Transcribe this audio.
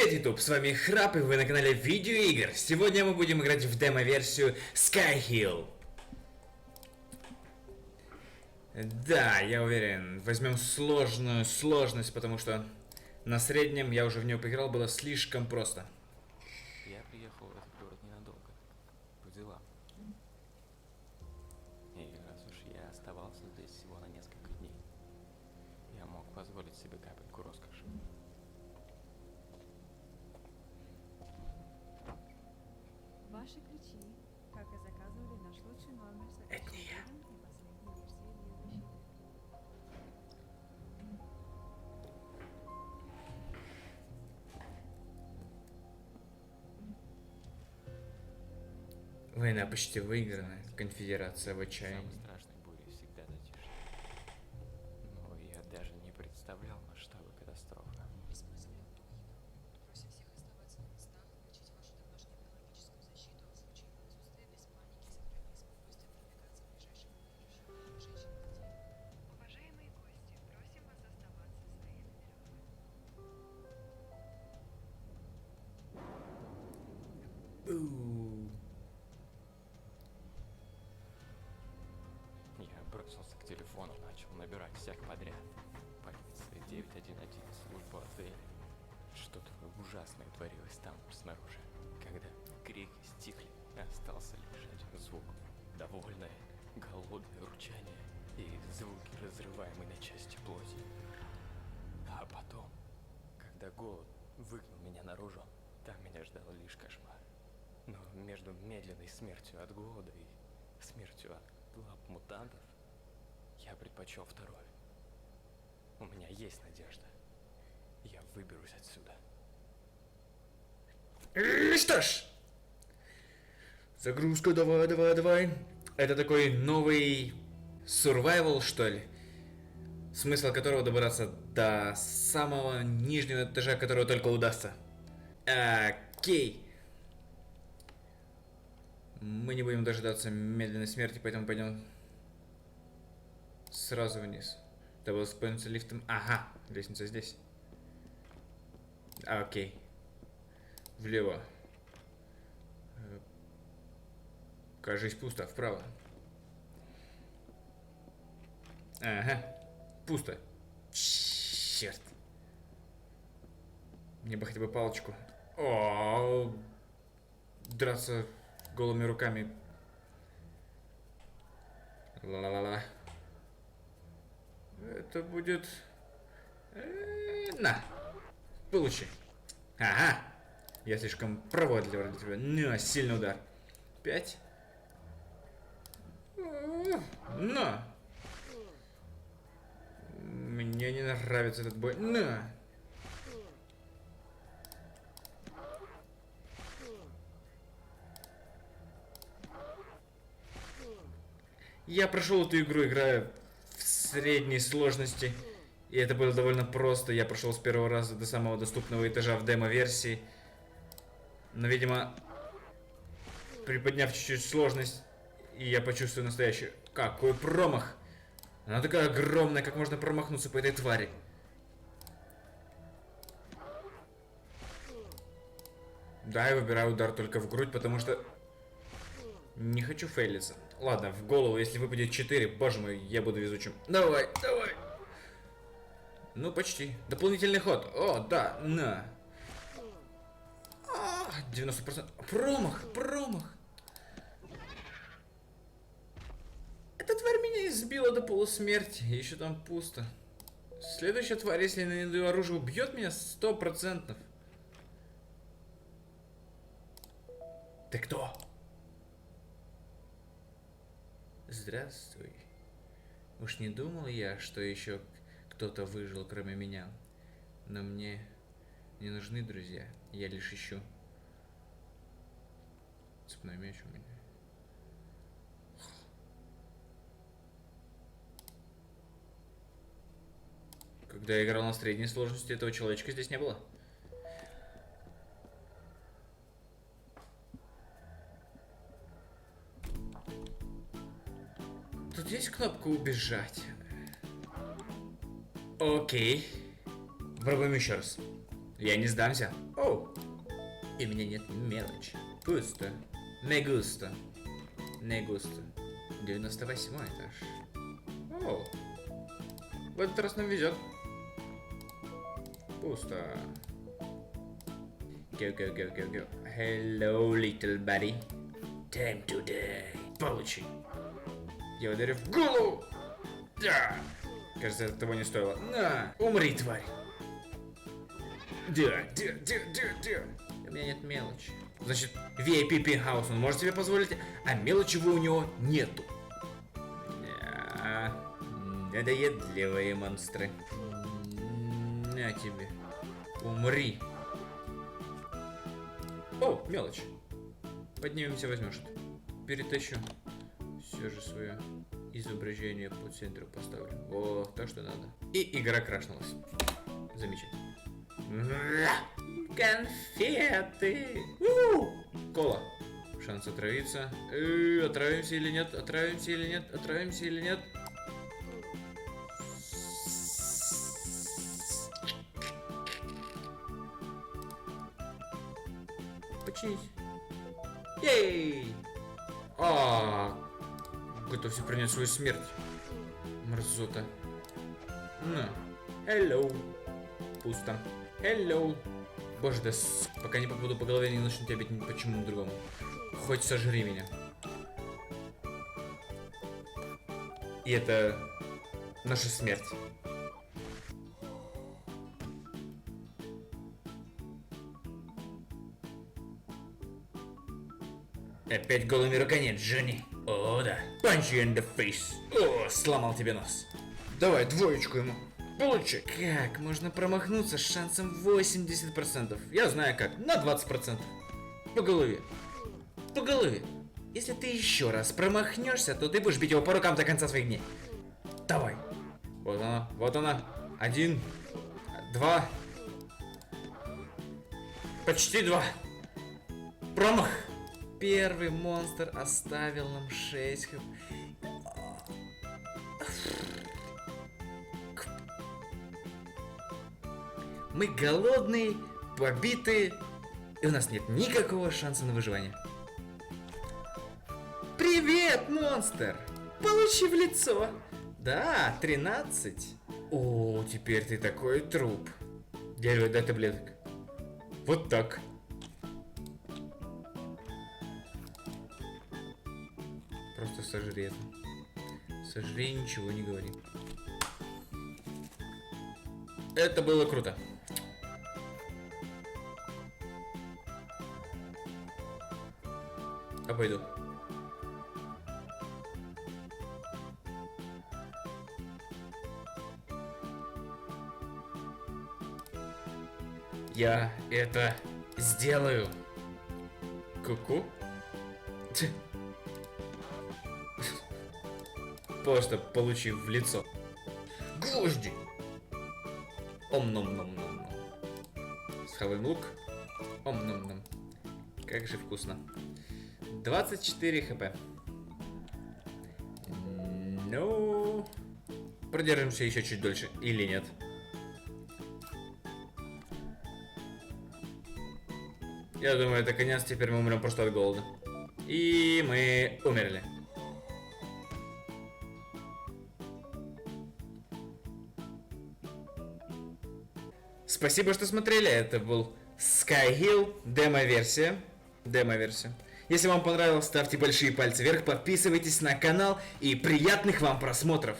Привет, YouTube! С вами Храп, и вы на канале Видеоигр. Сегодня мы будем играть в демо-версию Skyhill. Да, я уверен, возьмем сложную сложность, потому что на среднем я уже в нее поиграл, было слишком просто. Я приехал в этот город ненадолго, по делам. И раз уж я оставался здесь всего на несколько дней, я мог позволить себе капельку роскоши. Ваши ключи, как и заказывали, наш лучший номер с Это не я. и последней версией биозащиты. Война почти выиграна, конфедерация в отчаянии. Самой страшной бурей всегда затишье. Но я даже не представлял масштабы катастрофы. Использовали Уина. Просим всех оставаться на местах, включить вашу домашнюю биологическую защиту, а в случае его отсутствия без паники сохранить спокойствие продвигаться к ближайшему убежищу женщин и детей. Уважаемые гости, просим вас оставаться в своих номерах. Я бросился к телефону, начал набирать всех подряд. Полиция, 911, служба отеля. Что-то ужасное творилось там, снаружи. Когда крики стихли, остался лишь один звук. Довольное, голодное рычание и звуки разрываемой на части плоти. А потом, когда голод выгнал меня наружу, там меня ждал лишь кошмар. Но между медленной смертью от голода и смертью от лап мутантов я предпочел второе. У меня есть надежда. Я выберусь отсюда. Что ж, загрузка, давай. Это такой новый survival, что ли? Смысл которого добраться до самого нижнего этажа, которого только удастся. Окей. Мы не будем дожидаться медленной смерти, поэтому пойдем сразу вниз. Надо было воспользоваться лифтом. Ага, лестница здесь. Окей. Влево. Кажись, пусто. Вправо. Ага. Пусто. Черт. Мне бы хотя бы палочку. О, драться голыми руками. Ла-ла-ла-ла. Это будет... На. Получи. Ага. Я слишком проворный ради тебя. На, сильный удар. 5. На. Мне не нравится этот бой. На. Я прошел эту игру, играя в средней сложности. И это было довольно просто. Я прошел с первого раза до самого доступного этажа в демо-версии. Но, видимо, приподняв чуть-чуть сложность, и я почувствую настоящий... Какой промах! Она такая огромная, как можно промахнуться по этой твари. Да, я выбираю удар только в грудь, потому что... Не хочу фейлиться. Ладно, в голову, если выпадет 4, боже мой, я буду везучим. Давай. Ну, почти. Дополнительный ход. О, да, на. 90%. Промах. Эта тварь меня избила до полусмерти. Еще там пусто. Следующая тварь, если я найду оружие, убьет меня 100%. Ты кто? Здравствуй. Уж не думал я, что еще кто-то выжил, кроме меня. Но мне не нужны друзья. Я лишь ищу. Цепной меч у меня. Когда я играл на средней сложности, этого человечка здесь не было. Тут есть кнопка убежать. Окей. Пробуем еще раз. Я не сдамся. О, и у меня нет мелочи. Пусто. Не густо. Не густо. 98 этаж. О, в этот раз нам везет. Пусто. Go, go, go, go, go. Hello, little buddy. Time to die. Получи. Я ударю в голову. Да. Кажется, это того не стоило. На, умри, тварь. Да. У меня нет мелочи. Значит, VIP Penthouse он может себе позволить, а мелочи у него нету. Надоедливые монстры. На тебе. Умри. О, мелочь. Поднимемся, возьмешь это. Перетащу. Все же свое изображение по центру поставлю. О, так что надо. И игра крашнулась. Замечательно. Конфеты. Кола. Шанс отравиться. Отравимся или нет? Отравимся или нет? Отравимся или нет? Починить. Ей! Готовься принять свою смерть. Мерзота. На. Hello. Пусто. Hello. Боже, да пока не попаду по голове, не начну тебя бить почему другому. Хоть сожри меня. И это наша смерть. Опять голыми руками, Джонни. О, да. Punch you in the face. О, сломал тебе нос. Давай, двоечку ему. Получи. Как можно промахнуться с шансом 80%? Я знаю как. На 20%. По голове. По голове. Если ты еще раз промахнешься, то ты будешь бить его по рукам до конца своих дней. Давай. Вот она. Вот она. 1. 2. Почти 2. Промах. Первый монстр оставил нам 6 хп. Мы голодные, побитые, и у нас нет никакого шанса на выживание. Привет, монстр! Получи в лицо. Да, 13. О, теперь ты такой труп. Дерево, дай таблеток. Вот так. Просто сожри это. Сожри, ничего не говори. Это было круто. Обойду. Я это сделаю. Ку-ку. Просто получив в лицо. Гвозди. Ом-ном-ном-ном-ном. Схаваем лук. Ом-ном-ном. Как же вкусно. 24 хп. Ну... Продержимся еще чуть дольше. Или нет. Я думаю, это конец. Теперь мы умрем просто от голода. И мы умерли. Спасибо, что смотрели. Это был Skyhill демо-версия. Если вам понравилось, ставьте большие пальцы вверх, подписывайтесь на канал и приятных вам просмотров.